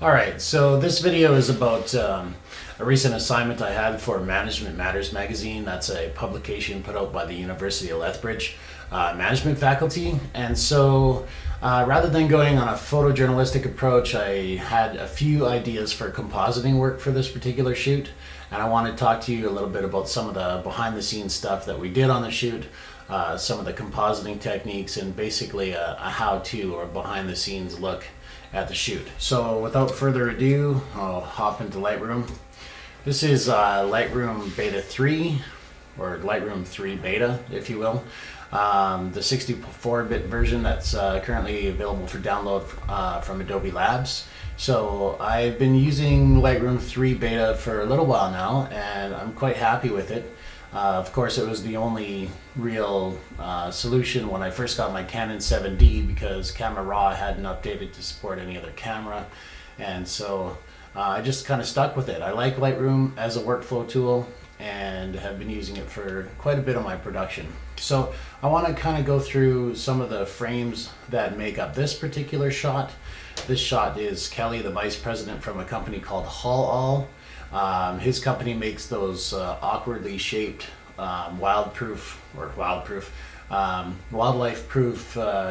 Alright, so this video is about a recent assignment I had for Management Matters magazine. That's a publication put out by the University of Lethbridge management faculty. And so rather than going on a photojournalistic approach, I had a few ideas for compositing work for this particular shoot. And I want to talk to you a little bit about some of the behind the scenes stuff that we did on the shoot, some of the compositing techniques, and basically a how-to or behind the scenes look at the shoot. So without further ado, I'll hop into Lightroom. This is Lightroom Beta 3, or Lightroom 3 Beta, if you will. The 64-bit version that's currently available for download from Adobe Labs. So I've been using Lightroom 3 Beta for a little while now, and I'm quite happy with it. Of course, it was the only real solution when I first got my Canon 7D, because Camera Raw hadn't updated to support any other camera, and so I just kind of stuck with it. I like Lightroom as a workflow tool and have been using it for quite a bit of my production. So I want to kind of go through some of the frames that make up this particular shot. This shot is Kelly, the vice president from a company called Hall All. His company makes those awkwardly shaped wildlife-proof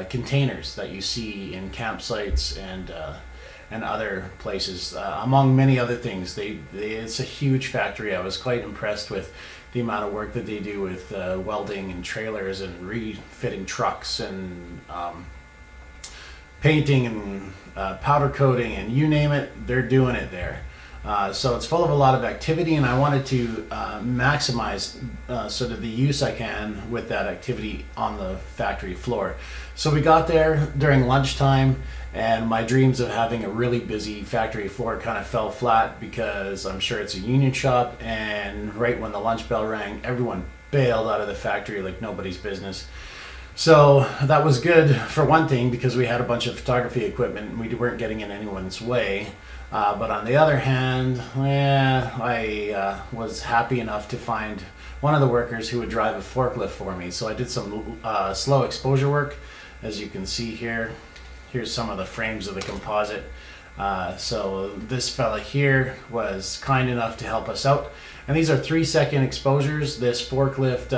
containers that you see in campsites and other places, among many other things. It's a huge factory. I was quite impressed with the amount of work that they do with welding and trailers and refitting trucks and painting and powder coating, and you name it, they're doing it there. So it's full of a lot of activity, and I wanted to maximize sort of the use I can with that activity on the factory floor. So we got there during lunchtime, and my dreams of having a really busy factory floor kind of fell flat, because I'm sure it's a union shop, and right when the lunch bell rang, everyone bailed out of the factory like nobody's business. So that was good for one thing, because we had a bunch of photography equipment and we weren't getting in anyone's way. But on the other hand, I was happy enough to find one of the workers who would drive a forklift for me. So I did some slow exposure work. As you can see here, here's some of the frames of the composite. So this fella here was kind enough to help us out. And these are 3-second exposures. This forklift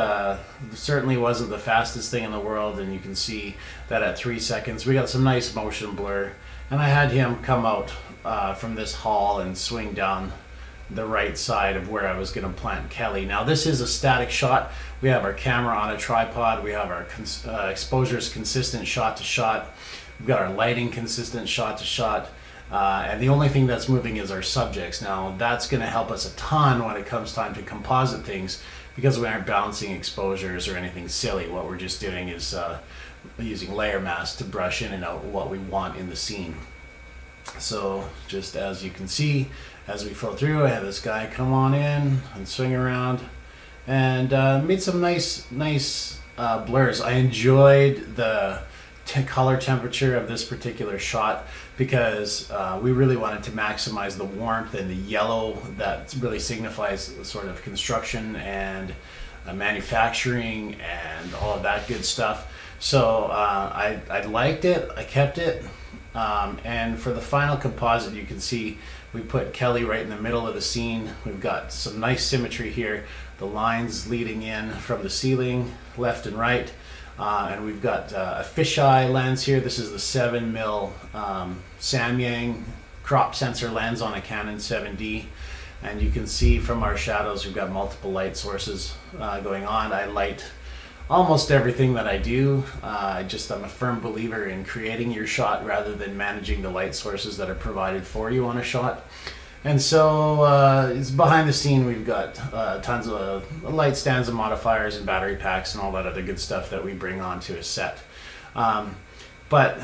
certainly wasn't the fastest thing in the world, and you can see that at 3 seconds we got some nice motion blur. And I had him come out from this hall and swing down the right side of where I was going to plant Kelly. Now this is a static shot. We have our camera on a tripod. We have our exposures consistent shot to shot. We've got our lighting consistent shot to shot. And the only thing that's moving is our subjects. Now that's going to help us a ton when it comes time to composite things, because we aren't balancing exposures or anything silly. What we're just doing is using layer mask to brush in and out what we want in the scene. So just as you can see, as we flow through, I had this guy come on in and swing around and made some nice blurs. I enjoyed the color temperature of this particular shot, because we really wanted to maximize the warmth and the yellow that really signifies sort of construction and manufacturing and all of that good stuff. So I liked it, I kept it, and for the final composite, you can see we put Kelly right in the middle of the scene. We've got some nice symmetry here, the lines leading in from the ceiling left and right. And we've got a fisheye lens here. This is the 7mm Samyang crop sensor lens on a Canon 7D. And you can see from our shadows, we've got multiple light sources going on. I light almost everything that I do. I'm a firm believer in creating your shot rather than managing the light sources that are provided for you on a shot. And so it's behind the scene. We've got tons of light stands and modifiers and battery packs and all that other good stuff that we bring onto a set. But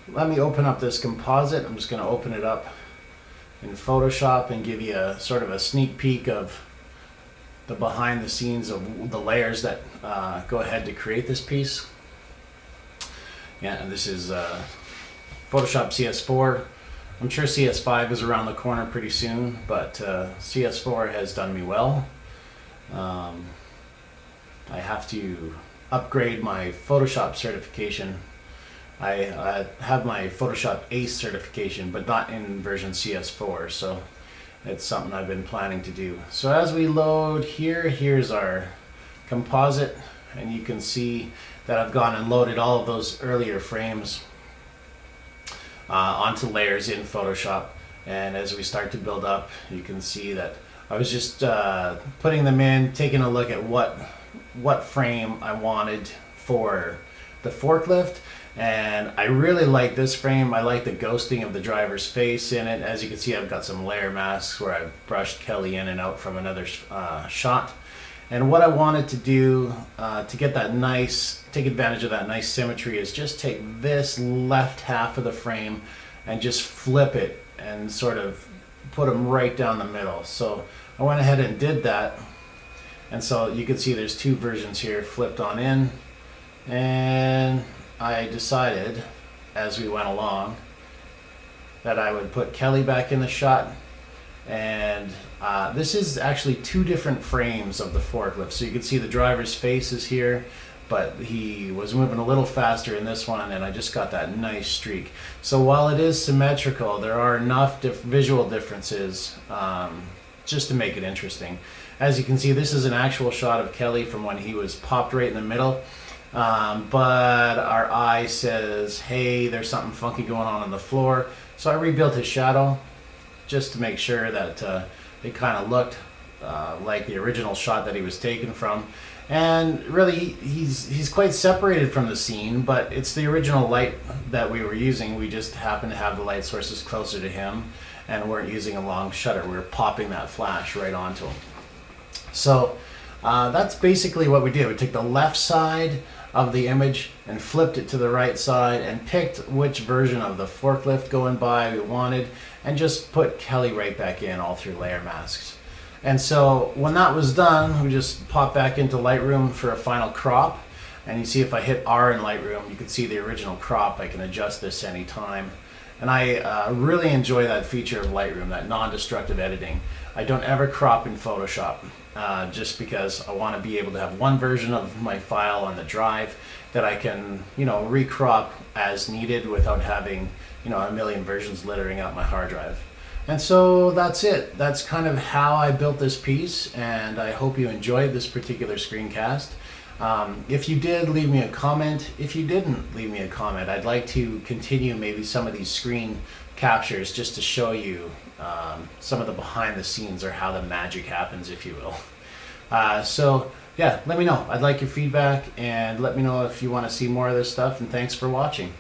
let me open up this composite. I'm just going to open it up in Photoshop and give you a sort of a sneak peek of the behind the scenes of the layers that go ahead to create this piece. Yeah, and this is Photoshop CS4. I'm sure CS5 is around the corner pretty soon, but CS4 has done me well. I have to upgrade my Photoshop certification I have my Photoshop Ace certification, but not in version CS4, so it's something I've been planning to do. So as we load here, here's our composite, and you can see that I've gone and loaded all of those earlier frames onto layers in Photoshop. And as we start to build up, you can see that I was just putting them in, taking a look at what frame I wanted for the forklift. And I really like this frame. I like the ghosting of the driver's face in it. As you can see, I've got some layer masks where I've brushed Kelly in and out from another shot. And what I wanted to do to get that take advantage of that nice symmetry is just take this left half of the frame and just flip it and sort of put them right down the middle. So I went ahead and did that. And so you can see there's two versions here flipped on in. And I decided as we went along that I would put Kelly back in the shot. And this is actually two different frames of the forklift. So you can see the driver's face is here, but he was moving a little faster in this one, and I just got that nice streak. So while it is symmetrical, there are enough visual differences just to make it interesting. As you can see, this is an actual shot of Kelly from when he was popped right in the middle. But our eye says, hey, there's something funky going on the floor. So I rebuilt his shadow just to make sure that it kind of looked like the original shot that he was taken from. And really, he's quite separated from the scene, but it's the original light that we were using. We just happened to have the light sources closer to him and weren't using a long shutter. We were popping that flash right onto him. So that's basically what we did. We took the left side of the image and flipped it to the right side and picked which version of the forklift going by we wanted and just put Kelly right back in all through layer masks. And so when that was done, we just popped back into Lightroom for a final crop. And you see if I hit R in Lightroom, you can see the original crop. I can adjust this anytime. And I really enjoy that feature of Lightroom, that non-destructive editing. I don't ever crop in Photoshop just because I want to be able to have one version of my file on the drive that I can, recrop as needed without having, a million versions littering out my hard drive. And so that's it. That's kind of how I built this piece, and I hope you enjoyed this particular screencast. If you did, leave me a comment. If you didn't, leave me a comment. I'd like to continue maybe some of these screen captures just to show you some of the behind the scenes or how the magic happens, if you will. So yeah, let me know. I'd like your feedback, and let me know if you want to see more of this stuff, and thanks for watching.